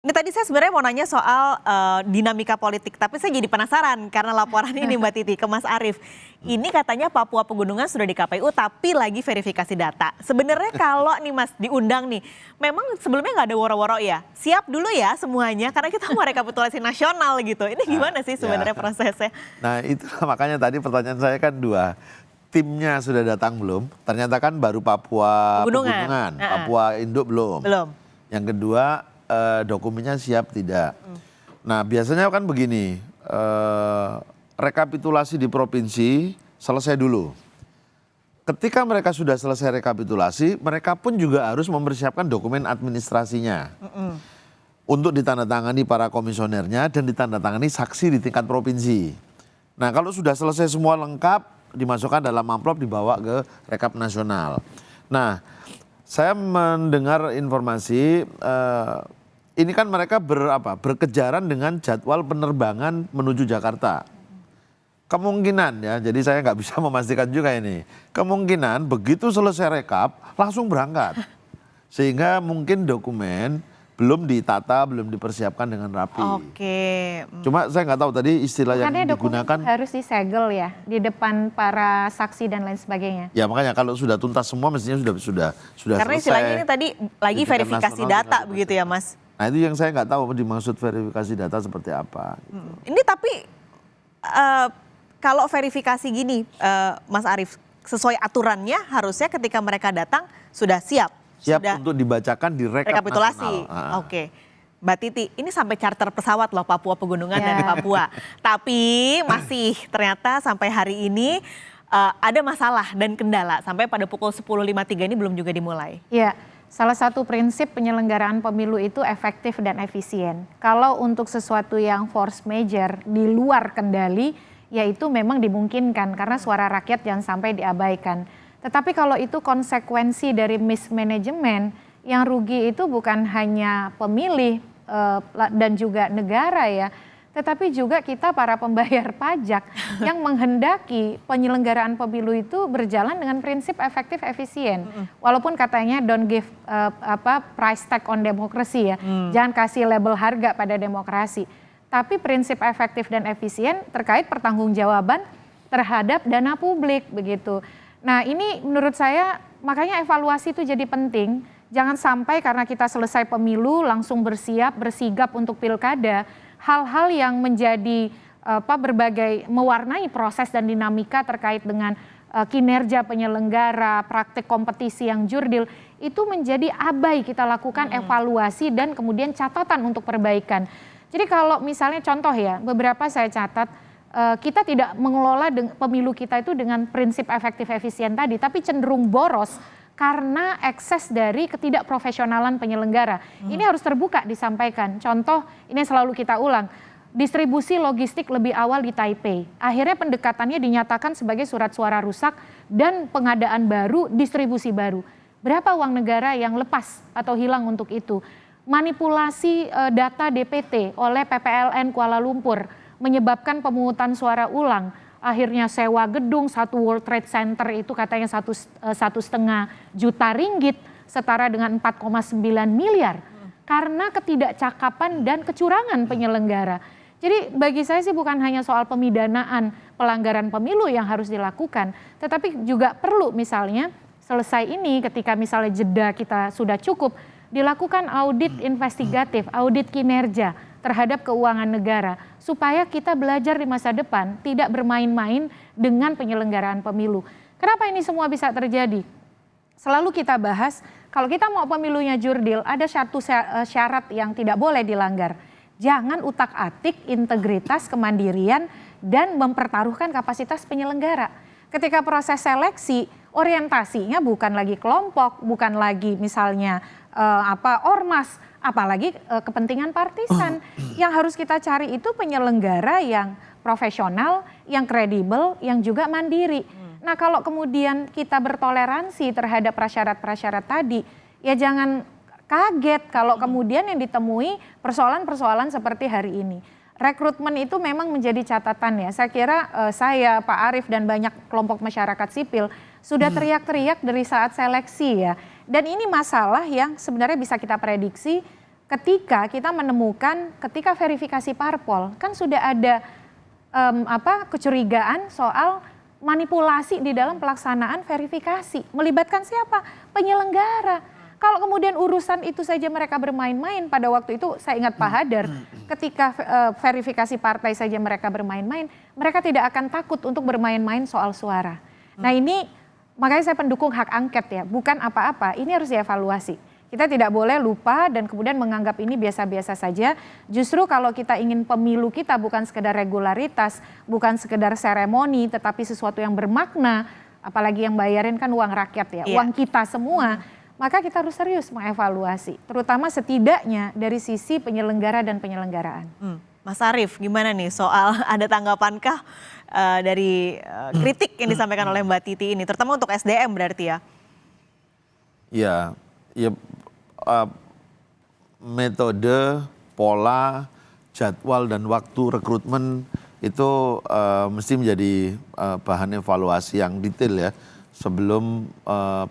Ini tadi saya sebenarnya mau nanya soal dinamika politik, tapi saya jadi penasaran karena laporan ini Mbak Titi ke Mas Arief. Ini katanya Papua Pegunungan sudah di KPU tapi lagi verifikasi data. Sebenarnya kalau nih Mas diundang nih, memang sebelumnya nggak ada woro-woro ya? Siap dulu ya semuanya karena kita mau rekapitulasi nasional gitu. Ini gimana sih sebenarnya prosesnya? Nah itu makanya tadi pertanyaan saya kan dua. Timnya sudah datang belum? Ternyata kan baru Papua Pegunungan. Papua Induk belum. Belum. Yang kedua dokumennya siap tidak. Nah biasanya kan begini, rekapitulasi di provinsi selesai dulu. Ketika mereka sudah selesai rekapitulasi, mereka pun juga harus mempersiapkan dokumen administrasinya. Untuk ditandatangani para komisionernya dan ditandatangani saksi di tingkat provinsi. Nah kalau sudah selesai semua lengkap, dimasukkan dalam amplop dibawa ke rekap nasional. Nah saya mendengar informasi ini kan mereka berkejaran dengan jadwal penerbangan menuju Jakarta. Kemungkinan ya, jadi saya nggak bisa memastikan juga ini. Kemungkinan begitu selesai rekap langsung berangkat. Sehingga mungkin dokumen belum ditata, belum dipersiapkan dengan rapi. Oke. Cuma saya nggak tahu tadi istilah yang digunakan. Harus disegel ya di depan para saksi dan lain sebagainya. Ya makanya kalau sudah tuntas semua mestinya sudah Karena selesai. istilahnya ini tadi lagi verifikasi data begitu ya Mas? Nah itu yang saya nggak tahu dimaksud verifikasi data seperti apa. Gitu. Ini tapi kalau verifikasi gini Mas Arief, sesuai aturannya harusnya ketika mereka datang sudah siap. Siap sudah untuk dibacakan di rekapitulasi. Oke. Mbak Titi, ini sampai charter pesawat loh Papua Pegunungan dan Papua. Tapi masih ternyata sampai hari ini ada masalah dan kendala. Sampai pada pukul 10.53 ini belum juga dimulai. Iya, salah satu prinsip penyelenggaraan pemilu itu efektif dan efisien. Kalau untuk sesuatu yang force major di luar kendali, ya itu memang dimungkinkan karena suara rakyat jangan sampai diabaikan. Tetapi kalau itu konsekuensi dari mismanagement, yang rugi itu bukan hanya pemilih dan juga negara ya, tetapi juga kita para pembayar pajak yang menghendaki penyelenggaraan pemilu itu berjalan dengan prinsip efektif efisien. Walaupun katanya don't give price tag on democracy ya, jangan kasih label harga pada demokrasi. Tapi prinsip efektif dan efisien terkait pertanggungjawaban terhadap dana publik begitu. Nah ini menurut saya makanya evaluasi itu jadi penting. Jangan sampai karena kita selesai pemilu langsung bersigap untuk pilkada. Hal-hal yang menjadi berbagai mewarnai proses dan dinamika terkait dengan kinerja penyelenggara, praktik kompetisi yang jurdil itu menjadi abai kita lakukan evaluasi dan kemudian catatan untuk perbaikan. Jadi kalau misalnya contoh ya, beberapa saya catat kita tidak mengelola pemilu kita itu dengan prinsip efektif efisien tadi, tapi cenderung boros karena ekses dari ketidakprofesionalan penyelenggara. Ini harus terbuka disampaikan. Contoh ini selalu kita ulang, distribusi logistik lebih awal di Taipei. Akhirnya pendekatannya dinyatakan sebagai surat suara rusak dan pengadaan baru, distribusi baru. Berapa uang negara yang lepas atau hilang untuk itu? Manipulasi data DPT oleh PPLN Kuala Lumpur menyebabkan pemungutan suara ulang. Akhirnya sewa gedung satu World Trade Center itu katanya 1,5 juta ringgit setara dengan 4,9 miliar. Karena ketidakcakapan dan kecurangan penyelenggara. Jadi bagi saya sih bukan hanya soal pemidanaan pelanggaran pemilu yang harus dilakukan. Tetapi juga perlu misalnya selesai ini ketika misalnya jeda kita sudah cukup. Dilakukan audit investigatif, audit kinerja terhadap keuangan negara supaya kita belajar di masa depan tidak bermain-main dengan penyelenggaraan pemilu. Kenapa ini semua bisa terjadi? Selalu kita bahas kalau kita mau pemilunya jurdil ada satu syarat yang tidak boleh dilanggar. Jangan utak-atik integritas, kemandirian dan mempertaruhkan kapasitas penyelenggara. Ketika proses seleksi orientasinya bukan lagi kelompok, bukan lagi misalnya ormas, apalagi kepentingan partisan. Yang harus kita cari itu penyelenggara yang profesional, yang kredibel, yang juga mandiri. Nah kalau kemudian kita bertoleransi terhadap prasyarat-prasyarat tadi, ya jangan kaget kalau kemudian yang ditemui persoalan-persoalan seperti hari ini. Rekrutmen itu memang menjadi catatan ya. Saya kira saya, Pak Arief dan banyak kelompok masyarakat sipil sudah teriak-teriak dari saat seleksi ya. Dan ini masalah yang sebenarnya bisa kita prediksi ketika kita menemukan ketika verifikasi parpol kan sudah ada kecurigaan soal manipulasi di dalam pelaksanaan verifikasi. Melibatkan siapa? Penyelenggara. Kalau kemudian urusan itu saja mereka bermain-main, pada waktu itu saya ingat Pak Hadar, ketika verifikasi partai saja mereka bermain-main, mereka tidak akan takut untuk bermain-main soal suara. Nah ini makanya saya pendukung hak angket ya, bukan apa-apa, ini harus dievaluasi. Kita tidak boleh lupa dan kemudian menganggap ini biasa-biasa saja. Justru kalau kita ingin pemilu kita bukan sekedar regularitas, bukan sekedar seremoni, tetapi sesuatu yang bermakna, apalagi yang bayarin kan uang rakyat ya, uang kita semua, maka kita harus serius mengevaluasi. Terutama setidaknya dari sisi penyelenggara dan penyelenggaraan. Mas Arief, gimana nih soal ada tanggapankah dari kritik yang disampaikan oleh Mbak Titi ini, terutama untuk SDM berarti ya? Ya, metode, pola, jadwal dan waktu rekrutmen itu mesti menjadi bahan evaluasi yang detail ya sebelum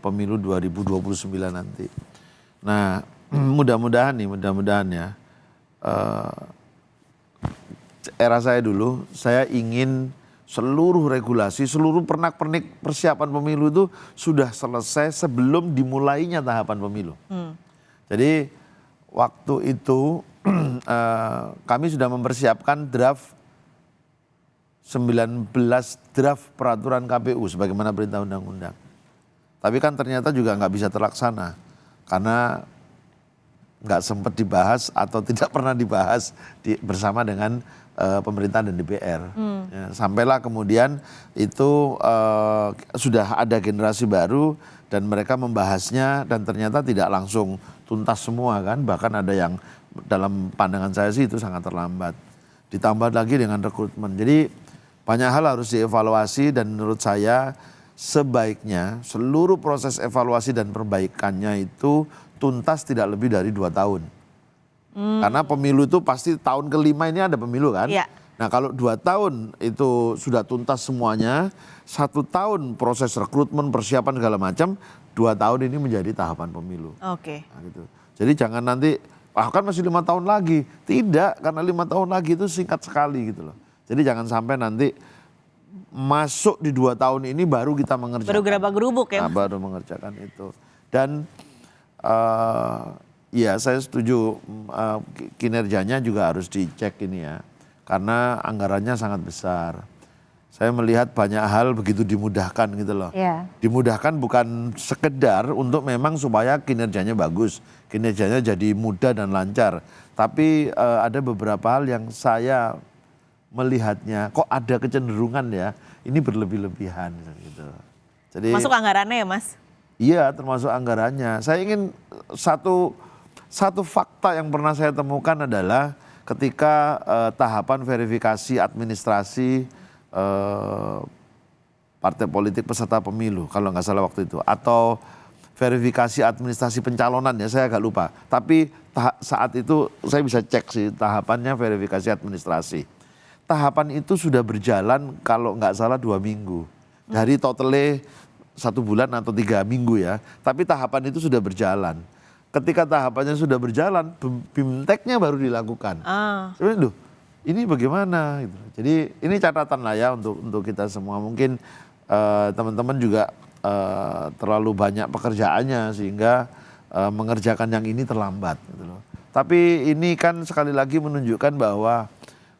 pemilu 2029 nanti. Nah, mudah-mudahan ya era saya dulu, saya ingin seluruh regulasi, seluruh pernak-pernik persiapan pemilu itu sudah selesai sebelum dimulainya tahapan pemilu. Jadi waktu itu kami sudah mempersiapkan draft 19 draft peraturan KPU sebagaimana perintah undang-undang. Tapi kan ternyata juga nggak bisa terlaksana karena nggak sempat dibahas atau tidak pernah dibahas bersama dengan pemerintah dan DPR. Ya, sampailah kemudian itu sudah ada generasi baru dan mereka membahasnya dan ternyata tidak langsung tuntas semua kan. Bahkan ada yang dalam pandangan saya sih itu sangat terlambat. Ditambah lagi dengan rekrutmen. Jadi banyak hal harus dievaluasi dan menurut saya sebaiknya seluruh proses evaluasi dan perbaikannya itu tuntas tidak lebih dari 2 tahun. Karena pemilu itu pasti tahun kelima ini ada pemilu kan. Ya. Nah kalau 2 tahun itu sudah tuntas semuanya, 1 tahun proses rekrutmen, persiapan segala macam, 2 tahun ini menjadi tahapan pemilu. Oke. Nah, gitu. Jadi jangan nanti, kan masih 5 tahun lagi. Tidak, karena 5 tahun lagi itu singkat sekali gitu loh. Jadi jangan sampai nanti masuk di 2 tahun ini baru kita mengerjakan. Baru gerabak-gerubuk ya. Nah, baru mengerjakan itu. Dan ya saya setuju kinerjanya juga harus dicek ini ya. Karena anggarannya sangat besar. Saya melihat banyak hal begitu dimudahkan gitu loh. Yeah. Dimudahkan bukan sekedar untuk memang supaya kinerjanya bagus. Kinerjanya jadi mudah dan lancar. Tapi ada beberapa hal yang saya melihatnya kok ada kecenderungan ya. Ini berlebih-lebihan gitu. Jadi, masuk anggarannya ya Mas? Iya termasuk anggarannya. Saya ingin satu fakta yang pernah saya temukan adalah ketika tahapan verifikasi administrasi partai politik peserta pemilu kalau nggak salah waktu itu, atau verifikasi administrasi pencalonan ya saya agak lupa. Tapi saat itu saya bisa cek sih tahapannya verifikasi administrasi. Tahapan itu sudah berjalan kalau nggak salah 2 minggu. Dari totalnya 1 bulan atau 3 minggu ya. Tapi tahapan itu sudah berjalan. Ketika tahapannya sudah berjalan, BIMTEK-nya baru dilakukan. Sebenarnya, ini bagaimana? Gitu. Jadi ini catatan lah ya untuk kita semua. Mungkin teman-teman juga terlalu banyak pekerjaannya sehingga mengerjakan yang ini terlambat. Gitu loh. Tapi ini kan sekali lagi menunjukkan bahwa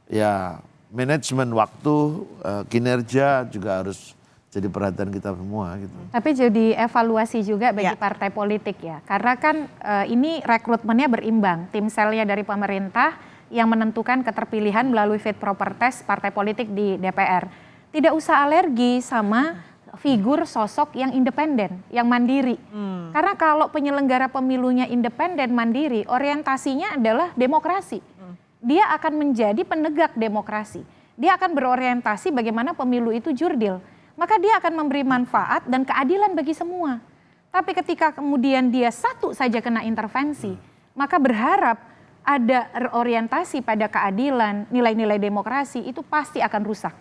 ya manajemen waktu, kinerja juga harus jadi perhatian kita semua gitu. Tapi jadi evaluasi juga bagi partai politik ya. Karena kan ini rekrutmennya berimbang. Tim selnya dari pemerintah yang menentukan keterpilihan melalui fit proper test partai politik di DPR. Tidak usah alergi sama figur sosok yang independen, yang mandiri. Karena kalau penyelenggara pemilunya independen, mandiri, orientasinya adalah demokrasi. Dia akan menjadi penegak demokrasi. Dia akan berorientasi bagaimana pemilu itu jurdil. Maka dia akan memberi manfaat dan keadilan bagi semua. Tapi ketika kemudian dia satu saja kena intervensi, maka berharap ada orientasi pada keadilan, nilai-nilai demokrasi itu pasti akan rusak.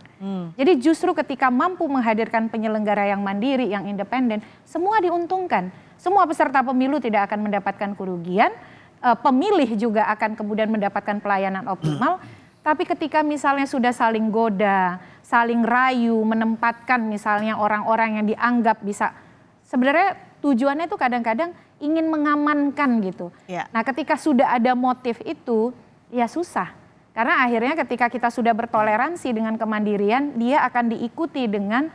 Jadi justru ketika mampu menghadirkan penyelenggara yang mandiri, yang independen, semua diuntungkan. Semua peserta pemilu tidak akan mendapatkan kerugian, pemilih juga akan kemudian mendapatkan pelayanan optimal. Tapi ketika misalnya sudah saling goda, saling rayu, menempatkan misalnya orang-orang yang dianggap bisa, sebenarnya tujuannya itu kadang-kadang ingin mengamankan gitu. Ya. Nah ketika sudah ada motif itu, ya susah. Karena akhirnya ketika kita sudah bertoleransi dengan kemandirian, dia akan diikuti dengan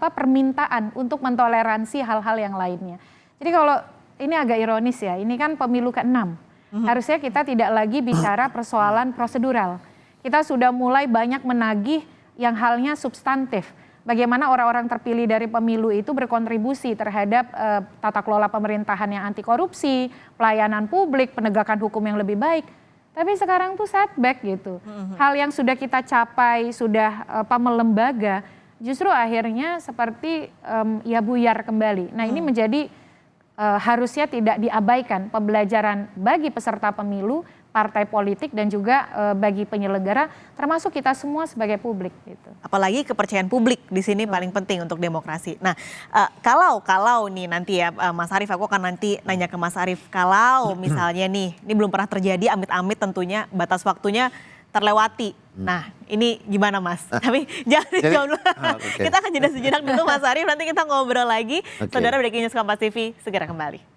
permintaan untuk mentoleransi hal-hal yang lainnya. Jadi kalau ini agak ironis ya, ini kan pemilu ke-6. Harusnya kita tidak lagi bicara persoalan prosedural. Kita sudah mulai banyak menagih yang halnya substantif. Bagaimana orang-orang terpilih dari pemilu itu berkontribusi terhadap tata kelola pemerintahan yang anti korupsi, pelayanan publik, penegakan hukum yang lebih baik. Tapi sekarang tuh setback gitu. Hal yang sudah kita capai, sudah melembaga, justru akhirnya seperti ya buyar kembali. Nah ini menjadi harusnya tidak diabaikan pembelajaran bagi peserta pemilu, partai politik dan juga bagi penyelenggara, termasuk kita semua sebagai publik. Gitu. Apalagi kepercayaan publik di sini paling penting untuk demokrasi. Nah, kalau nih nanti ya Mas Arief, aku akan nanti nanya ke Mas Arief, kalau misalnya nih, ini belum pernah terjadi, amit-amit tentunya batas waktunya terlewati. Nah, ini gimana Mas? Tapi jangan dijawab dulu. Okay. Kita akan jeda sejenak dulu Mas Arief, nanti kita ngobrol lagi. Saudara, Breaking News Kompas TV segera kembali.